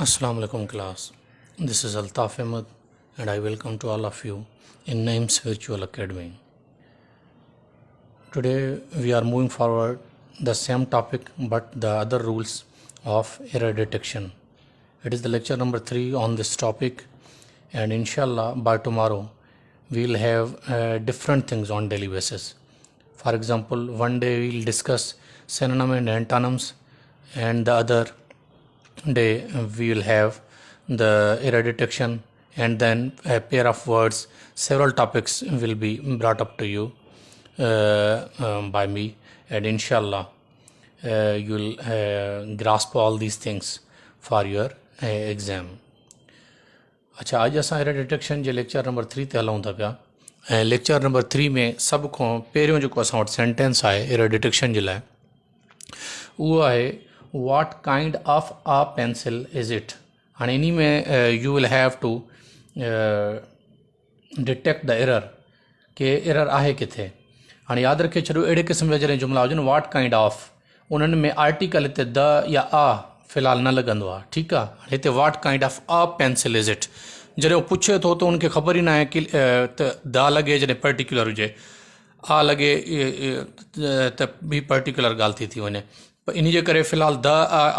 Assalamu alaikum class. This is Altaf Ahmed and I welcome to all of you in Names Virtual Academy. Today we are moving forward the same topic but the other rules of error detection. It is the lecture number 3 on this topic, and inshallah by tomorrow we will have different things on daily basis. For example, one day we will discuss synonym and antonyms, and the other day we will have the error detection, and then a pair of words. Several topics will be brought up to you by me, and inshallah you will grasp all these things for your exam. अच्छा, आज असां error detection जे lecture number 3 ते हलूं था पिया, ऐं lecture number 3 में सब खां पहिरियों जेको असां वटि सेंटेंस आहे एरर डिटेक्शन जे लाइ, उहो आहे what kind of a pencil is it. हाणे इन्ही में you will have to detect the error के एरर आहे किथे. हाणे यादि रखे छॾियो, अहिड़े क़िस्म जा जॾहिं जुमिला हुजनि what kind of, उन्हनि में आर्टिकल हिते द या आ फ़िलहालु न लॻंदो आहे. ठीकु आहे. हिते what kind of a pencil is it, जॾहिं उहो पुछे थो त उनखे ख़बर ई न आहे कि त द लॻे जॾहिं पर्टिकुलर हुजे, आ लॻे त ॿी पर्टिकुलर ॻाल्हि थी वञे. पर इन जे करे फ़िलहालु द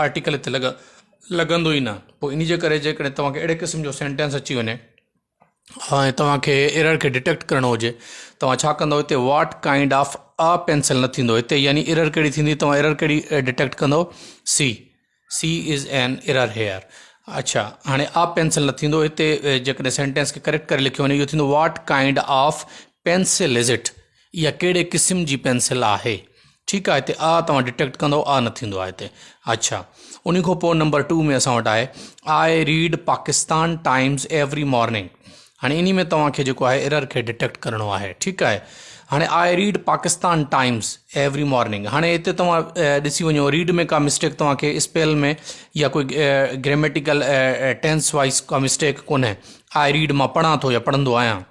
आर्टिकल हिते लॻंदो ई न. पोइ इन जे करे जेकॾहिं तव्हांखे अहिड़े क़िस्म जो सेंटेंस अची वञे ऐं तव्हांखे एरर खे डिटेक्ट करिणो हुजे, तव्हां छा कंदो, हिते what kind of a pencil न थींदो हिते, यानी एरर कहिड़ी थींदी, तव्हां एरर कहिड़ी डिटेक्ट कंदो, see is an error here. अच्छा, हाणे आ पेंसिल न थींदो हिते. जेकॾहिं सेंटेंस खे करेक्ट करे लिखियो वञे, इहो थींदो what kind of pencil is it, इहा कहिड़े क़िस्म जी पेंसिल आहे. ठीकु आहे. हिते आ तव्हां डिटेक्ट कंदो, आ न थींदो आहे हिते. अच्छा, उन खां पोइ नंबर 2 में असां वटि आहे I read Pakistan times every morning. हाणे इन में तव्हांखे जेको आहे एरर खे डिटेक्ट करिणो आहे. ठीकु आहे. हाणे I read Pakistan times every morning. हाणे हिते तव्हां ॾिसी वञो, रीड में का मिस्टेक तव्हांखे स्पेल में या कोई ग्रामेटिकल टेंस वाइज़ का मिस्टेक कोन्हे. आई रीड मां पढ़ां थो या पढ़ंदो आहियां.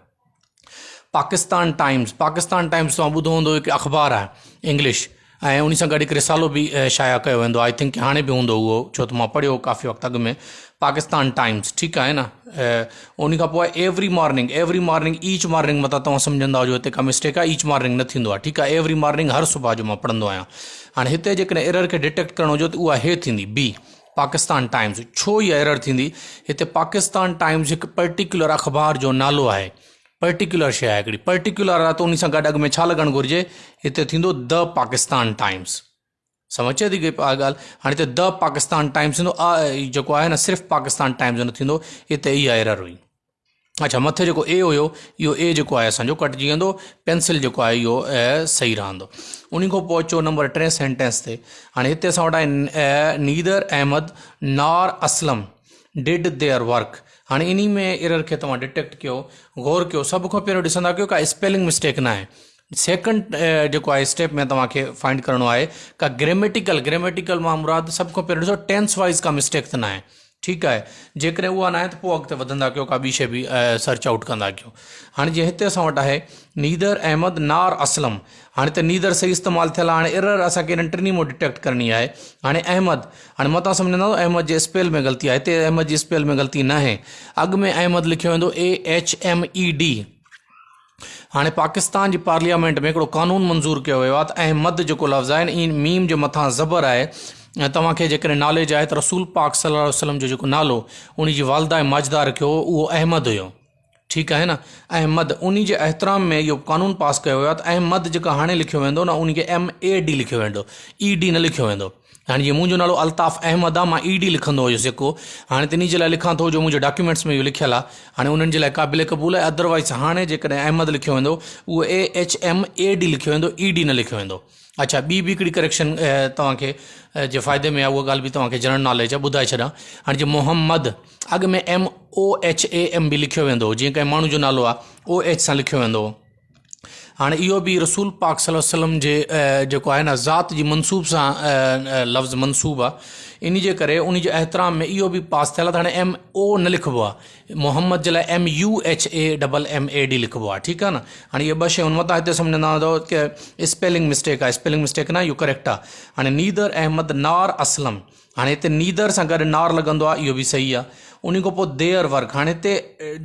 पाकिस्तान टाइम्स तव्हां ॿुधो हूंदो हिकु अख़बार आहे इंग्लिश, ऐं उन सां गॾु हिकु रिसालो बि शाया कयो वेंदो. आई थिंक हाणे बि हूंदो उहो, छो त मां पढ़ियो काफ़ी वक़्तु अॻु में. पाकिस्तान टाइम्स, ठीकु आहे न. उन खां पोइ एवरी मॉर्निंग ईच मॉर्निंग मथां तव्हां सम्झंदा हुजो हिते का मिस्टेक आहे, ईच मॉर्निंग न थींदो आहे. ठीकु आहे. एवरी मॉर्निंग हर सुबुह जो मां पढ़ंदो आहियां. हाणे हिते जेकॾहिं एरर खे डिटेक्ट करिणो हुजे त उहा हे थींदी बी, पाकिस्तान टाइम्स. छो इहा एरर थींदी, हिते पाकिस्तान टाइम्स हिकु पर्टिकुलर अख़बार जो नालो आहे, पर्टिकुलर शइ आहे हिकिड़ी, पर्टिकुलर आहे, त उन सां गॾु अॻु में छा लॻणु घुरिजे, हिते थींदो द पाकिस्तान टाइम्स. सम्झ अचे थी ॻाल्हि. हाणे हिते द पाकिस्तान टाइम्स थींदो, जेको आहे न सिर्फ़ु पाकिस्तान टाइम्स जो न थींदो. हिते इहा एरर हुई. अच्छा, मथे जेको ए हुयो, इहो ए जेको आहे असांजो कटिजी वेंदो. पेंसिल जेको आहे इहो सही रहंदो. उन खां पोइ अचो नंबर 3 सेंटेंस ते. हाणे हिते असां वटि आहे neither Ahmad nor Aslam did their work. हाणे इन में एरर खे तव्हां डिटेक्ट कयो, गौर कयो. सभ खां पहिरियों ॾिसंदा कयो का स्पेलिंग मिस्टेक न आहे. सेकंड जेको आहे स्टेप में तव्हांखे फाइंड करिणो आहे का ग्रामेटिकल मां मुराद सभ खां पहिरियों ॾिसो टेंस वाइज़ का मिस्टेक त न आहे. ठीकु आहे. जेकॾहिं उहा न आहे त पोइ अॻिते वधंदा कयो, का ॿी शइ बि सर्च आउट कंदा कयो. हाणे जीअं हिते असां वटि आहे नीदर अहमद नार असलम. हाणे त नीदर सही इस्तेमालु थियल आहे. हाणे एरर असांखे इन्हनि टिनी मां डिटेक्ट करणी आहे. हाणे अहमद, हाणे मतां सम्झंदा अहमद जे स्पेल में ग़लती आहे, हिते अहमद जी स्पेल में ग़लती न आहे. अॻु में अहमद लिखियो वेंदो AHMED. हाणे पाकिस्तान जी पार्लियामेंट में हिकिड़ो कानून मंज़ूर कयो वियो आहे त अहमद जेको लफ़्ज़ आहे इन मीम जे मथां ज़बर आहे. तव्हांखे जेकॾहिं नॉलेज आहे त रसूल पाक सल्लल्लाहु अलैहि वसल्लम जो जेको नालो उन जी वालदा माजदा रखियो उहो अहमद हुयो. ठीकु आहे न. अहमद उन जे एहतराम में इहो कानून पास कयो वियो आहे त अहमद जेका हाणे लिखियो वेंदो न, उनखे MAD लिखियो वेंदो, ED न लिखियो वेंदो. हाणे जीअं मुंहिंजो नालो अल्ताफ़ अहमद आहे, मां ED लिखंदो हुयुसि जेको, हाणे त इन जे लाइ लिखां थो जो मुंहिंजे डॉक्यूमेंट्स में इहो लिखियलु आहे. हाणे उन्हनि जे लाइ क़ाबिल क़बूल आहे. अदरवाइज़ हाणे जेकॾहिं अहमद लिखियो वेंदो उहो AHMAD लिखियो वेंदो, ED न लिखियो वेंदो. अच्छा, ॿी हिकिड़ी करेक्शन तव्हांखे जे फ़ाइदे में आहे, उहा ॻाल्हि बि तव्हांखे जनरल नॉलेज आहे, ॿुधाए छॾां. हाणे जीअं मोहम्मद अॻु में MOHAMB लिखियो वेंदो, जीअं कंहिं माण्हू जो नालो आहे OH सां लिखियो वेंदो. हाणे इहो बि रसूल पाक सल्लल्लाहु अलैहि वसल्लम जे जेको आहे न ज़ात जी मनसूब सां लफ़्ज़ मनसूब आहे, इन जे करे उन जे एहतराम में इहो बि पास थियल आहे। त हाणे MO न लिखिबो आहे, मोहम्मद जे लाइ MUHAMMAD लिखिबो आहे, ठीकु आहे न। हाणे इहे ॿ शयूं मतां हिते सम्झंदा हूंदव की स्पेलिंग मिस्टेक आहे, स्पेलिंग मिस्टेक न, इहो करेक्ट आहे। हाणे नीदर अहमद नार असलम, हाणे हिते नीदर सां गॾु नार लॻंदो आहे, इहो बि सही आहे। उन खां पोइ देयर वर्क, हाणे हिते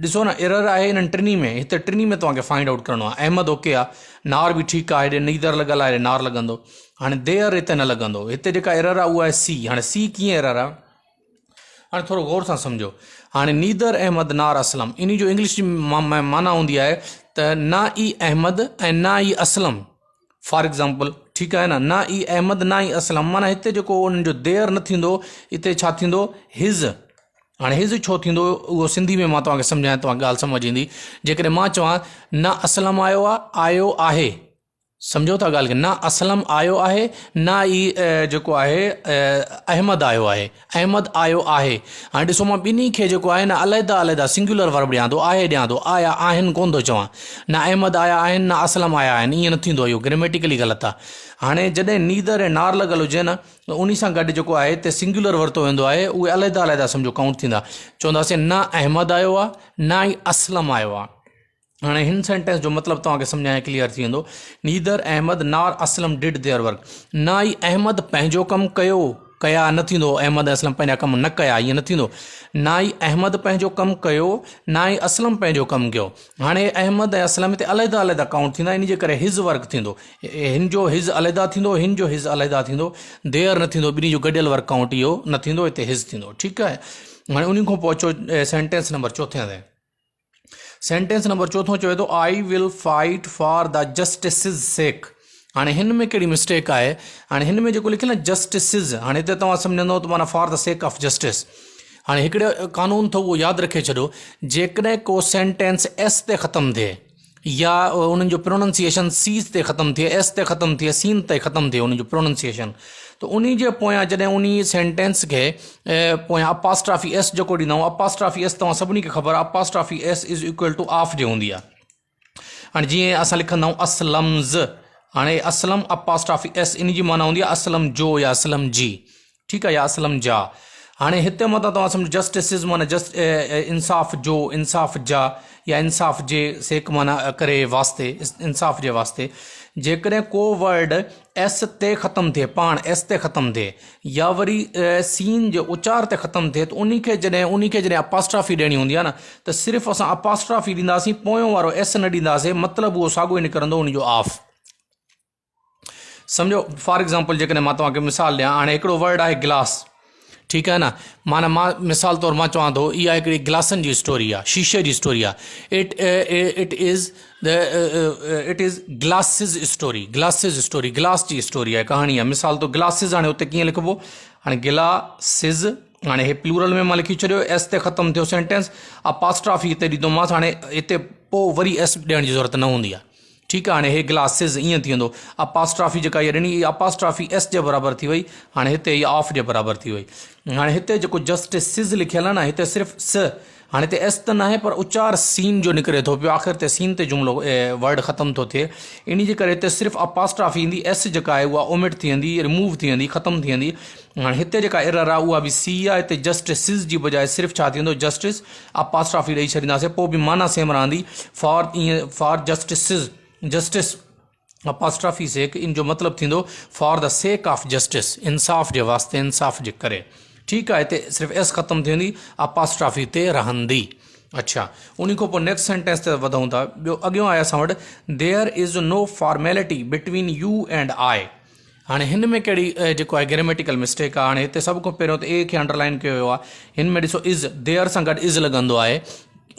ॾिसो न एरर आहे हिननि टिनी में, हिते टिनी में तव्हांखे फाइंड आउट करिणो आहे। अहमद ओके आहे, नार बि ठीकु आहे, हेॾे नीदर लॻल आहे, हेॾे नार लॻंदो। हाणे देयर हिते न लॻंदो, हिते जेका एरर आहे उहा आहे सी। हाणे सी कीअं एरर आहे, हाणे थोरो गौर सां सम्झो। हाणे नीदर अहमद नार असलम, इन जो इंग्लिश जी माना हूंदी आहे त ना ई अहमद ऐं ना ई असलम, फॉर एग्ज़ाम्पल, ठीकु आहे न ई अहमद ना ई असलम, माना हिते जेको उन्हनि जो देयर न थींदो, हिते छा थींदो हिज़। हाणे हिज़ छो थींदो उहो सिंधी में मां तव्हांखे सम्झायां, तव्हांखे ॻाल्हि सम्झ ईंदी। जेकॾहिं मां चवां न असलम आयो आहे, आयो आहे, सम्झो था ॻाल्हि खे, न असलम आयो आहे, न ई जेको आहे अहमद आयो आहे, अहमद आयो आहे। हाणे ॾिसो मां ॿिन्ही खे जेको आहे न अलॻि अलॻि सिंगुलर वर्ब ॾियां थो, आहे ॾियां थो, आया आहिनि कोन थो चवां, न अहमद आया आहिनि, न असलम आया आहिनि, ईअं न थींदो, इहो ग्रामेटिकली ग़लति आहे। हाणे जॾहिं नीदर ऐं नार लॻल हुजे न, उन सां गॾु जेको आहे हिते सिंगुलर वरितो वेंदो आहे, उहे अलॻि अलॻि सम्झो काउंट थींदा। चवंदासीं न अहमद आयो आहे, न ई असलम आयो आहे। हाणे हिन सेंटेंस जो मतिलबु तव्हांखे सम्झाए क्लियर थी वेंदो। नीदर अहमद नार असलम डिड देयर वर्क, न ई अहमद पंहिंजो कमु कयो, कया न थींदो, अहमद असलम पंहिंजा कमु न कया, ईअं न थींदो। न ई अहमद पंहिंजो कमु कयो, न ई असलम पंहिंजो कमु कयो। हाणे अहमद ऐं असलम हिते अलॻि अलॻि काउंट थींदा, इन जे करे हिज़ वर्क थींदो, हिन जो हिज़ अलॻि थींदो, हिन जो हिज़ अलॻि थींदो, देयर न थींदो, ॿिन्ही जो गॾियल वर्क काउंट इहो न थींदो, हिते हिज़ थींदो, ठीकु आहे। हाणे उन खां पोइ अचो सेंटेंस नंबर चौथे ते। सेंटेंस नंबर चौथों चवे थो I will fight for the justice's sake. हाणे हिन में कहिड़ी मिस्टेक आहे, हाणे हिन में जेको लिखियल न जस्टिसिस, हाणे हिते तव्हां सम्झंदव त माना for the sake of justice. हाणे हिकिड़े क़ानून अथव उहो यादि रखे छॾो, जेकॾहिं को सेंटेंस एस ते ख़तमु थिए या उन्हनि जो प्रोनाउंसिएशन सीस ते ख़तमु थिए, एस ते ख़तमु थिए, सीन ते ख़तमु थिए उन जो प्रोनाउंसिएशन, त उन जे पोयां जॾहिं उन सेंटेंस खे पोयां अपास्ट्राफी एस जेको ॾींदा आहियूं, अपास्ट्राफी एस तव्हां सभिनी खे ख़बर आहे, apostrophe S is equal to of जे हूंदी आहे। हाणे जीअं असां लिखंदा आहियूं असलम्ज़, हाणे असलम अपास्ट्राफी एस, इन जी माना हूंदी आहे असलम जो या असलम जी, ठीकु आहे, या असलम जा। हाणे हिते मथां तव्हां सम्झो जस्टिसिस माना इंसाफ़ जो, इंसाफ़ जा, या इंसाफ़ जे सेक माना करे वास्ते, इंसाफ़ जे वास्ते। जेकॾहिं को वर्ड एस ते ख़तमु थिए, पाण एस ते ख़तमु थिए, या वरी सीन जे उचार ते ख़तमु थिए, त उन खे जॾहिं अपास्ट्राफी ॾियणी हूंदी आहे न, त सिर्फ़ु असां अपास्ट्राफी ॾींदासीं, पोयों वारो एस न ॾींदासीं, मतिलबु उहो साॻियो ई निकिरंदो उन जो ऑफ। सम्झो फॉर एग्ज़ाम्पल जेकॾहिं मां तव्हांखे मिसाल ॾियां, हाणे हिकिड़ो वर्ड आहे गिलास, ठीकु आहे न, माना मां मिसाल तौरु मां चवां थो इहा हिकिड़ी गिलासनि जी स्टोरी आहे, शीशे जी स्टोरी आहे। It is glasses story, glasses story, गिलास जी स्टोरी आहे, कहाणी आहे। मिसाल तो ग्लासिस, हाणे हुते कीअं लिखिबो, हाणे गिलासिस, हाणे हे प्लूरल में मां लिखी छॾियो, एस ते ख़तमु थियो सेंटेंस, अपास्ट्राफी हिते ॾींदोमांसि, हाणे हिते पोइ वरी एस ॾियण जी ज़रूरत न हूंदी आहे, ठीकु आहे। हाणे हे ग्लासिस ईअं थी वेंदो, अपास्ट्राफी जेका इहा ॾिनी, इहा अपास्ट्राफी एस जे बराबरि थी वई, हाणे हिते इहा ऑफ जे बराबरि थी वई। हाणे हिते जेको जस्टिसिस लिखियल आहे न, हिते सिर्फ़ु स, हाणे हिते एस त न आहे, पर उचार सीन जो निकिरे थो पियो, आख़िर ते सीन ते जुमिलो वर्ड ख़तमु थो थिए, इन जे करे हिते सिर्फ़ु अपास्ट्राफी ईंदी, एस जेका आहे उहा ओमिट थी वेंदी, रिमूव थी वेंदी, ख़तमु थी वेंदी। हाणे हिते जेका एरर आहे उहा बि सी आहे, हिते जस्टिसिस जी बजाए सिर्फ़ु छा थींदो, जस्टिस, अपास्ट्राफी ॾेई छॾींदासीं, पोइ बि माना सेम रहंदी, फॉर ईअं फॉर जस्टिसिस, जस्टिस अपास्ट्राफी सेक, इन जो मतिलबु थींदो for the sake of justice, इंसाफ़ जे वास्ते, इंसाफ़ जे करे, ठीकु आहे। हिते सिर्फ़ु एस ख़तमु थी वेंदी, अपास्ट्राफी ते रहंदी। अच्छा, उन खां पोइ नेक्स्ट सेंटेंस ते वधूं था। ॿियो अॻियां आहे असां वटि, there is no formality between you and I. हाणे हिन में कहिड़ी जेको आहे ग्रामेटिकल मिस्टेक आहे। हाणे हिते सभ खां पहिरियों त ए खे अंडरलाइन कयो वियो आहे, हिन में ॾिसो इज़, देयर सां गॾु इज़ लॻंदो आहे,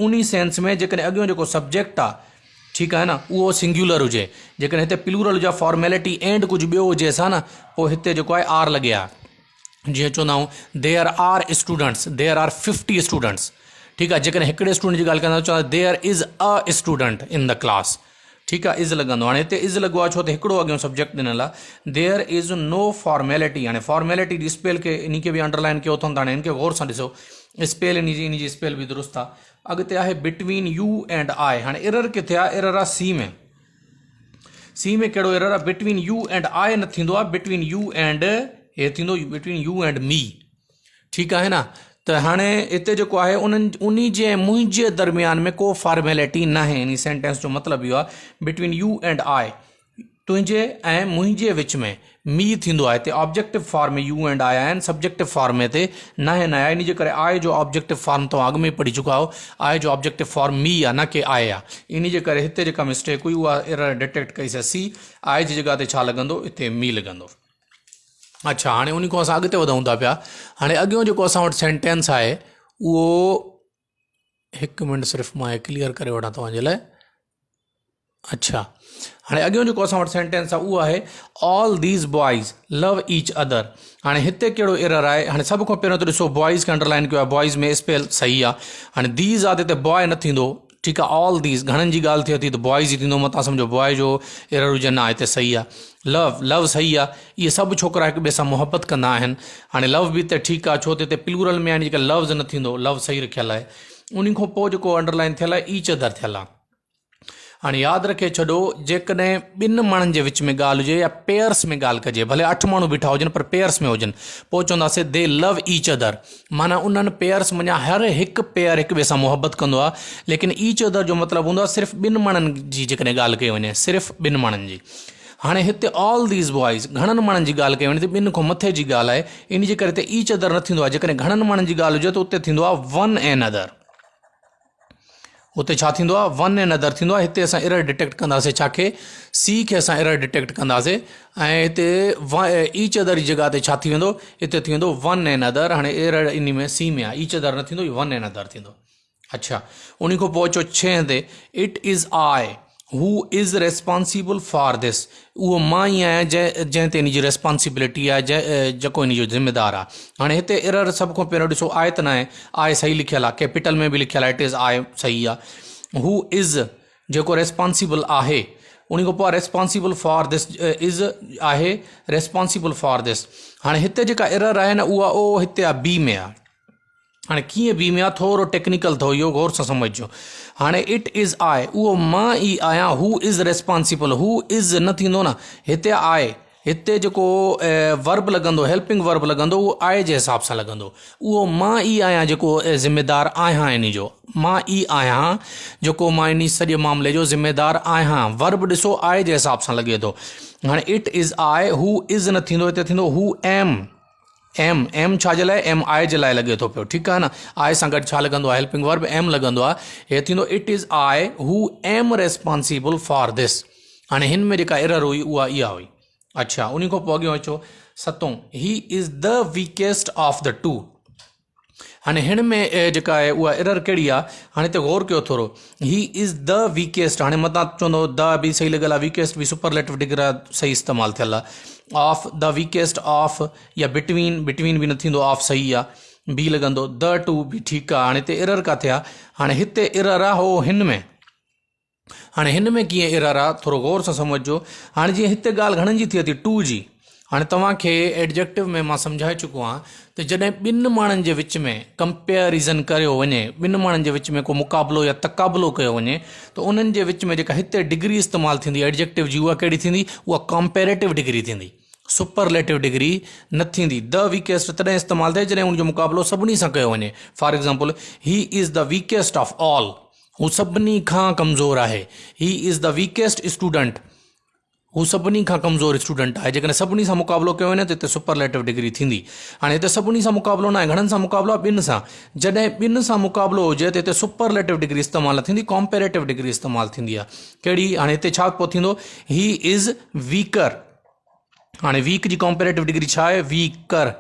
उन सेंस में जेकॾहिं अॻियां जेको सब्जेक्ट आहे, ठीकु आहे न, उहो सिंगुलर हुजे, जेकॾहिं हिते प्लूरल हुजे, फॉर्मेलिटी एंड कुझु ॿियो हुजे असां न, पोइ हिते जेको आहे आर लॻे आहे। जीअं चवंदा आहियूं there are students, there are 50 students, ठीकु आहे। जेकॾहिं हिकिड़े स्टूडेंट जी ॻाल्हि कंदा चवंदा there is a student in the class, ठीकु आहे, इज़ लॻंदो। हाणे हिते इज़ लॻो आहे छो त हिकिड़ो अॻियां सब्जेक्ट ॾिनल आहे। देयर इज़ नो फॉर्मेलिटी, हाणे फॉर्मेलिटी जी स्पेल खे इन खे बि अंडरलाइन कयो अथनि, त हाणे इनखे गौर सां ॾिसो, स्पेल इन जी स्पेल बि दुरुस्त आहे। अॻिते आहे बिटवीन यू एंड आई, हाणे एरर किथे आहे, एरर आहे सी में, सी में कहिड़ो एरर आहे, बिटवीन यू एंड आई न थींदो आहे, बिटवीन यू एंड हे थींदो बिटवीन यू एंड मी, ठीकु आहे न। त हाणे हिते जेको आहे उन्ही जे ऐं मुंहिंजे दरमियान में को फॉर्मेलिटी न आहे। इन सेंटेंस जो मतिलबु इहो आहे बिटवीन यू एंड आई, तुंहिंजे ऐं मुंहिंजे विच में मी थींदो आहे। हिते ऑब्जेक्टिव फॉर्म में यू एंड आई आहिनि, सब्जेक्टिव फॉर्म में हिते न आहे न आहे। इन जे करे आई जो ऑब्जेक्टिव फॉर्म तव्हां अॻु में पढ़ी चुका आहियो, आई जो ऑब्जेक्टिव फॉर्म मी आहे न कि आई आहे। इन जे करे हिते जेका मिस्टेक हुई उहा एरर डिटेक्ट कईसीं सी, आई जी जॻह ते छा लॻंदो, हिते मी लॻंदो। अच्छा, हाणे उन खां असां अॻिते वधूं था पिया। हाणे अॻियों जेको असां वटि सेंटेंस आहे उहो, हिकु मिंट सिर्फ़ु मां क्लियर करे वठां तव्हांजे लाइ। अच्छा, हाणे अॻियों जेको असां वटि सेंटेंस आहे उहो आहे all these boys love each other. हाणे हिते कहिड़ो एरर आहे, हाणे सभ खां पहिरियों त ॾिसो बॉइज़ खे अंडरलाइन कयो आहे, बॉइज़ में स्पेल सही आहे। हाणे दीज़ आहे त हिते बॉय न थींदो, ठीकु आहे। ऑल दीज़ घणनि जी ॻाल्हि थिए थी त बॉइज़ ई थींदो, मतां सम्झो बॉय जो एरर हुजनि, आहे हिते सही आहे। लव सही आहे, इहे सभु छोकिरा हिक ॿिए सां मुहबत कंदा आहिनि। हाणे लव बि हिते ठीकु आहे, छो त हिते प्लूरल में यानी जेका लव्स न थींदो, लव सही रखियलु आहे। उन खां पोइ जेको अंडरलाइन थियल आहे ईच अदर थियल आहे। हाणे यादि रखे छॾो, जेकॾहिं ॿिनि माण्हुनि जे विच में ॻाल्हि हुजे या पेयर्स में ॻाल्हि कजे, भले 8 माण्हू बीठा हुजनि पर पेयर्स में हुजनि, पोइ चवंदासीं दे लव ईच अदर, माना उन्हनि पेयर्स में हर हिकु पेयर हिक ॿिए सां मुहबत कंदो आहे। लेकिन ईच अदर जो मतिलबु हूंदो आहे सिर्फ़ु ॿिनि माण्हुनि जी जेकॾहिं ॻाल्हि कई वञे, सिर्फ़ु ॿिनि माण्हुनि जी। हाणे हिते ऑल दीज़ बॉइज़ घणनि माण्हुनि जी ॻाल्हि कई वञे त ॿिनि खां मथे जी ॻाल्हि आहे, इन जे करे हिते ईच अदर न थींदो आहे। जेकॾहिं घणनि माण्हुनि जी ॻाल्हि हुजे त उते थींदो आहे वन एंड अदर, उते छा थींदो आहे वन एंड अदर थींदो आहे। हिते असां एरर डिटेक्ट कंदासीं, छाखे सी खे असां एरर डिटेक्ट कंदासीं, ऐं हिते ईच अदर जी जॻह ते छा थी वेंदो, हिते थी वेंदो वन एंड अदर। हाणे एरर इन में सी में आहे, ईच अदर न थींदो, वन एंड अदर थींदो। अच्छा, उन खां पोइ अचो 6 ते, it is I who is responsible for this, उहो मां ई आहियां जंहिं ते इन जी रेस्पॉन्सिबिलिटी आहे, जेको इन जो ज़िम्मेदार आहे। हाणे हिते एरर सभ खां पहिरियों ॾिसो, आहे त न आहे, आहे सही लिखियलु आहे, कैपिटल में बि लिखियलु आहे, इट इज़ आहे सही आहे। हू इज़ जेको रेस्पॉन्सिबल आहे, उन खां पोइ रेस्पॉन्सिबल फॉर दिस इज़ आहे रेस्पॉन्सिबल फॉर दिस। हाणे हिते जेका एरर आहे न उहा ओ हिते आहे बी में आहे। हाणे कीअं बी में आहे, थोरो टेक्निकल थो, इहो गौर सां सम्झो। हाणे इट इज़ आहे, उहो मां ई आहियां, who is responsible, who is न थींदो न, हिते आहे, हिते जेको वर्ब लॻंदो, हेल्पिंग वर्ब लॻंदो, उहो आहे जे हिसाब सां लॻंदो। उहो मां ई आहियां जेको ज़िम्मेदार आहियां, इन जो मां ई आहियां जेको मां इन सॼे मामले जो ज़िम्मेदार आहियां। वर्ब ॾिसो आहे जे हिसाब सां लॻे थो। हाणे इट इज़ आहे, हू इज़ न थींदो, हिते थींदो हू एम, एम छा जे लाइ, एम आई जे लाइ लॻे थो पियो, ठीकु आहे न। आई सां गॾु छा लॻंदो आहे, हेल्पिंग वर्ब एम लॻंदो आहे। हे थींदो इट इज़ आई हू एम रेस्पॉन्सिबल फॉर दिस। हाणे हिन में जेका एरर हुई उहा इहा हुई। अच्छा, उन खां पोइ अॻियां अचो 7, he is the weakest of the two. हाणे हिन में जेका आहे उहा एरर कहिड़ी आहे, हाणे हिते गौर कयो थोरो, ही इज़ द वीकेस्ट, हाणे मतां चवंदो द बि सही लॻियल आहे, वीकेस्ट बि सुपरलेटिव डिग्री सही इस्तेमालु थियल आहे। ऑफ द वीकेस्ट ऑफ, या बिटवीन बि न थींदो, ऑफ सही आहे, बी लॻंदो, द टू बि ठीकु आहे। हाणे हिते एरर किथे आहे, हाणे हिते एरर आहे हो हिन में। हाणे हिन में कीअं एरर आहे, थोरो गौर सां सम्झो। हाणे जीअं हिते ॻाल्हि घणनि जी थिए थी, टू जी। हाणे तव्हांखे एडजेक्टिव में मां सम्झाए चुको आहियां त जॾहिं ॿिनि माण्हुनि जे विच में कंपेरिज़न कयो वञे, ॿिनि माण्हुनि जे विच में को मुक़ाबिलो या तक़ाबिलो कयो वञे, त उन्हनि जे विच में जेका हिते डिग्री इस्तेमालु थींदी एडजेक्टिव जी, उहा कहिड़ी थींदी, उहा कंपेरेटिव डिग्री थींदी, सुपरलेटिव डिग्री न थींदी। द वीकेस्ट तॾहिं इस्तेमालु थिए जॾहिं उनजो मुक़ाबिलो सभिनी सां कयो वञे। For example, he is the weakest of all, हू सभिनी खां कमज़ोर आहे। ही इज़ द वीकेस्ट स्टूडेंट, हू सभिनी खां कमज़ोर स्टूडेंट आहे। जेकॾहिं सभिनी सां मुक़ाबिलो कयो वञे त हिते सुपरलेटिव डिग्री थींदी। हाणे हिते सभिनी सां मुक़ाबिलो न आहे, घणनि सां मुक़ाबिलो आहे, ॿिनि सां। जॾहिं ॿिनि सां मुक़ाबिलो हुजे त हिते सुपरलेटिव डिग्री इस्तेमालु न थींदी, कॉम्पेरेटिव डिग्री इस्तेमालु थींदी आहे। कहिड़ी, हाणे हिते छा पोइ थींदो, ही इज़ वीकर। हाणे वीक जी कॉम्पेरेटिव डिग्री छा आहे, वीकर,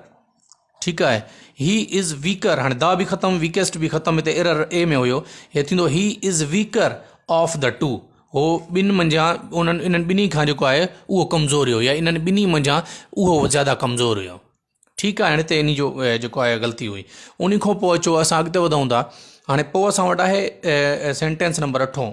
ठीकु आहे। ही इज़ वीकर, हाणे द बि ख़तमु, वीकेस्ट बि ख़तमु, हिते एरर ए में हुयो। हे थींदो he is weaker of the two, हो ॿिनि मंझां इन्हनि ॿिन्ही खां जेको आहे उहो कमज़ोर हुयो, या इन्हनि ॿिन्ही मंझां उहो ज़्यादा कमज़ोर हुयो, ठीकु आहे। हाणे हिते इन जो जेको आहे ग़लती हुई। उन खां पोइ अचो असां अॻिते वधूं था। हाणे पोइ असां वटि आहे सेंटेंस नंबर 8,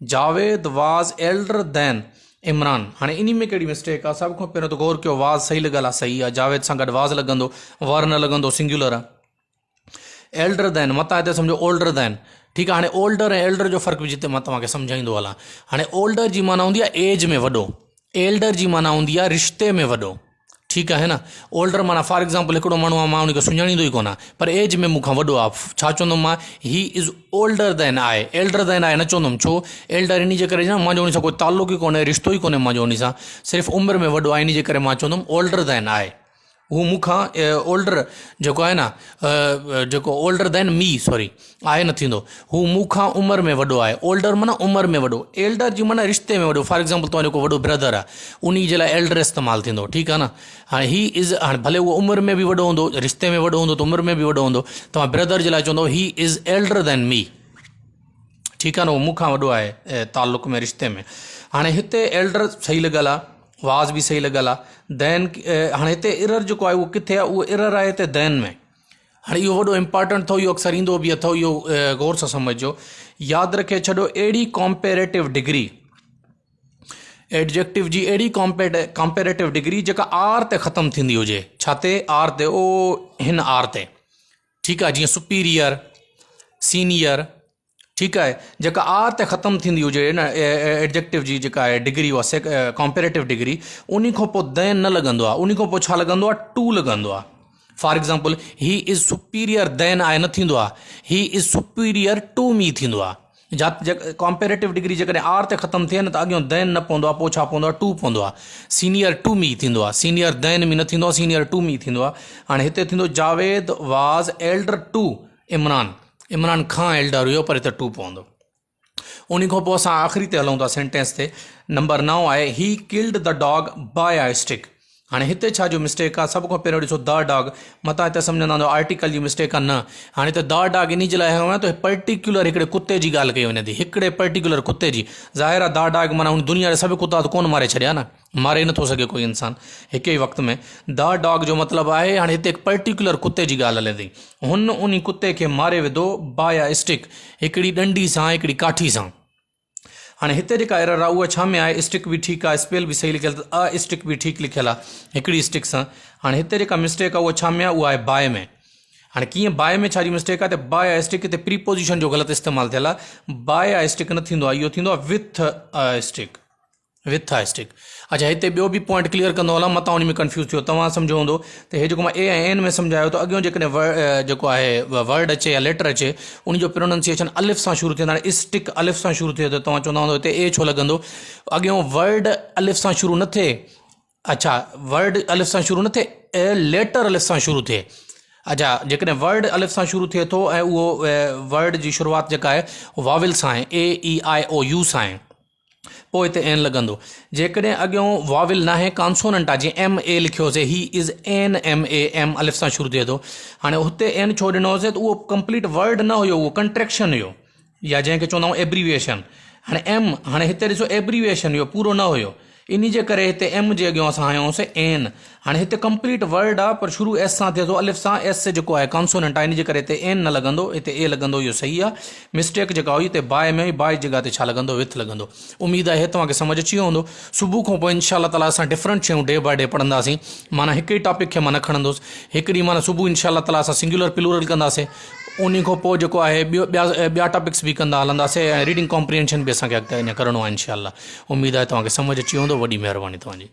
जावेद वाज़ एल्डर दैन इमरान। हाणे इन में कहिड़ी मिस्टेक आहे, सभ खां पहिरियों त गौर कयो, वाज़ सही लॻियल आहे, सही आहे। जावेद सां गॾु वाज़ लॻंदो, वर न लॻंदो, सिंगुलर आहे। एल्डर दैन, मतां हिते सम्झो ओल्डर दैन, ठीकु आहे। हाणे ओल्डर ऐं एल्डर जो फ़र्क़ु बि जिते मां तव्हांखे सम्झाईंदो हलां। हाणे ओल्डर जी माना हूंदी आहे एज में वॾो, एल्डर जी माना हूंदी आहे रिश्ते में वॾो, ठीकु आहे न। ओल्डर माना फॉर एग्ज़ाम्पल हिकिड़ो माण्हू आहे, मां उनखे सुञाणींदो ई कोन आहे, पर एज में मूंखां वॾो आहे, छा चवंदुमि मां, ही इज़ ओल्डर देन आहे। एल्डर देन आहे न चवंदुमि, छो एल्डर इन जे करे न मुंहिंजो उन सां कोई ताल्लुक़ ई कोन्हे, रिश्तो ई कोन्हे मुंहिंजो उन सां, सिर्फ़ु उमिरि में वॾो आहे, इन जे करे मां चवंदुमि ओल्डर देन आहे। हू मूंखां ओल्डर जेको आहे न, जेको ओल्डर देन मी सॉरी आहे न थींदो, हू मूंखां उमिरि में वॾो आहे। ओल्डर माना उमिरि में वॾो, एल्डर जी माना रिश्ते में वॾो। फॉर एग्ज़ाम्पल तव्हांजो को वॾो ब्रदर आहे, उन जे लाइ एल्डर इस्तेमालु थींदो, ठीकु आहे न। हाणे ही इज़, हाणे भले उहो उमिरि में बि वॾो हूंदो, रिश्ते में वॾो हूंदो त उमिरि में बि वॾो हूंदो, तव्हां ब्रदर जे लाइ चवंदो he is Elder than me, ठीकु आहे न, उहो मूंखां वॾो आहे ताल्लुक़ में, रिश्ते में। हाणे हिते एल्डर सही लॻियलु आहे, वाज़ बि सही लॻियलु आहे। देन हाणे हिते इरर जेको आहे उहो किथे आहे, उहो इरर आहे हिते देन में। हाणे इहो वॾो इंपॉर्टेंट अथव, इहो अक्सर ईंदो बि अथव, इहो गौर सां सम्झो, यादि रखे छॾो। अहिड़ी कॉम्पेरेटिव डिग्री, एडजेक्टिव जी अहिड़ी कॉम्पेरेटिव डिग्री जेका आर ते ख़तमु थींदी हुजे, छा ते, आर ते, ओ हिन आर ते, ठीकु आहे। जीअं सुपीरियर, सीनियर, ठीकु आहे, जेका आर ते ख़तमु थींदी हुजे न एडजेक्टिव जी जेका आहे डिग्री, उहा कॉम्पेरेटिव डिग्री, उन खां पोइ देन न लॻंदो आहे, उन खां पोइ छा लॻंदो आहे, टू लॻंदो आहे। For example he is superior than आहे न थींदो आहे, ही इज़ सुपीरियर टू मी थींदो आहे। कॉम्पेरेटिव डिग्री जेकॾहिं आर ते ख़तमु थिए न त अॻियां देन न पवंदो आहे, पोइ छा पवंदो आहे, टू पवंदो आहे। सीनियर टू मी थींदो आहे, सीनियर देन मी न थींदो आहे, सीनियर टू मी थींदो आहे। हाणे हिते थींदो जावेद वाज़ एल्डर टू इमरान, इमरान खां एल्डर हुयो, पर हिते टू पवंदो। उन खां पोइ असां आख़िरी ते हलूं था सेंटेंस ते, नंबर 9 आहे he killed the dog by a stick. हाणे हिते छा जो मिस्टेक आहे, सभ खां पहिरियों ॾिसो द डॉग, मतां हिते सम्झंदा हूंदो आर्टिकल जी मिस्टेक आहे, न। हाणे हिते द डॉग इन जे लाइ हयो आहे त पर्टिकुलर हिकिड़े कुते जी ॻाल्हि कई वञे थी, हिकिड़े पर्टिकुलर कुते जी। ज़ाहिर आहे द डॉग माना हुन दुनिया जा सभु कुता त कोन मारे छॾिया न, मारे नथो सघे कोई इंसान हिक ई वक़्त में। द डॉग जो मतिलबु आहे हाणे हिते हिकु पर्टिकुलर कुते जी ॻाल्हि हले थी, हुन उन कुते खे मारे विधो बाय अ स्टिक, हिकिड़ी डंडी सां, हिकिड़ी काठी सां। हाणे हिते जेका एरर आहे उहा छा में आहे, स्टिक बि ठीकु आहे, स्पेल बि सही लिखियलु, अ स्टिक बि ठीकु लिखियलु आहे, हिकिड़ी स्टिक सां। हाणे हिते जेका मिस्टेक आहे उहा छा में आहे, उहा आहे बाय में। हाणे कीअं बाय में छा जी मिस्टेक आहे, त बाय अ स्टिक हिते प्रीपोजिशन जो ग़लति इस्तेमालु थियल आहे, बाय अ स्टिक न थींदो आहे, इहो थींदो आहे with a stick, with a stick. अच्छा, हिते ॿियो बि पॉइंट क्लियर कंदो हलां, मतां उन में कंफ्यूज़ थियो, तव्हां सम्झो हूंदो त हे जेको मां ए ऐं एन में सम्झायो, त अॻियों जेकॾहिं जेको आहे वर्ड अचे या लेटर अचे, उनजो प्रोनाउंसिएशन अलिफ सां शुरू थिए। हाणे स्टिक अलिफ सां शुरू थिए त तव्हां चवंदा हूंदो हिते ए छो लॻंदो, अॻियों वर्ड अलिफ सां शुरू न थिए। अच्छा, वर्ड अलिफ सां शुरू न थिए, लेटर अलिफ सां शुरू थिए। अच्छा, जेकॾहिं वर्ड अलिफ सां शुरू थिए थो ऐं उहो वर्ड जी शुरूआति जेका आहे वाविल सां आहे, AEIOU सां आहे, पोइ हिते एन लॻंदो। जेकॾहिं अॻियों वाविल न आहे, कॉन्सोनेंट आहे, जीअं MA लिखियोसीं, he is NMA, M अलिफ सां शुरू थिए थो। हाणे हुते एन छो ॾिनोसीं, त उहो कंप्लीट वर्ड न हुयो, उहो कंट्रेक्शन हुयो, या जंहिंखे चवंदा आहियूं एब्रीविएशन। हाणे एम, हाणे हिते ॾिसो एब्रीविएशन हुयो, पूरो न हुयो, इन जे करे हिते एम जे अॻियां असां आयासीं एन। हाणे हिते कंप्लीट वर्ड आहे, पर शुरू एस सां थिए थो, अलिफ सां, एस जेको आहे कॉन्सोनेंट आहे, इन जे करे हिते एन न लॻंदो, हिते ए लॻंदो, इहो सही आहे। मिस्टेक जेका हुई हिते बाय में हुई, बाय जी जॻह ते छा लॻंदो, विथ लॻंदो। उमेदु आहे तव्हांखे सम्झ अची वियो हूंदो। सुबुह खां पोइ इंशाअल्लाह ताला असां डिफरेंट शयूं डे बाय डे पढ़ंदासीं, माना हिकु ई टॉपिक खे मां न खणंदुसि, हिकिड़ी माना सुबुह इंशाअल्लाह ताला असां सिंगुलर प्लूरल कंदासीं, उन खां पोइ जेको आहे ॿिया टॉपिक्स बि कंदा हलंदासीं, ऐं रीडिंग कॉम्प्रिहेंशन बि असांखे अॻिते अञा करिणो आहे इंशाअल्लाह। उमेदु आहे तव्हांखे सम्झ अची वेंदो। वॾी महिरबानी तव्हांजी।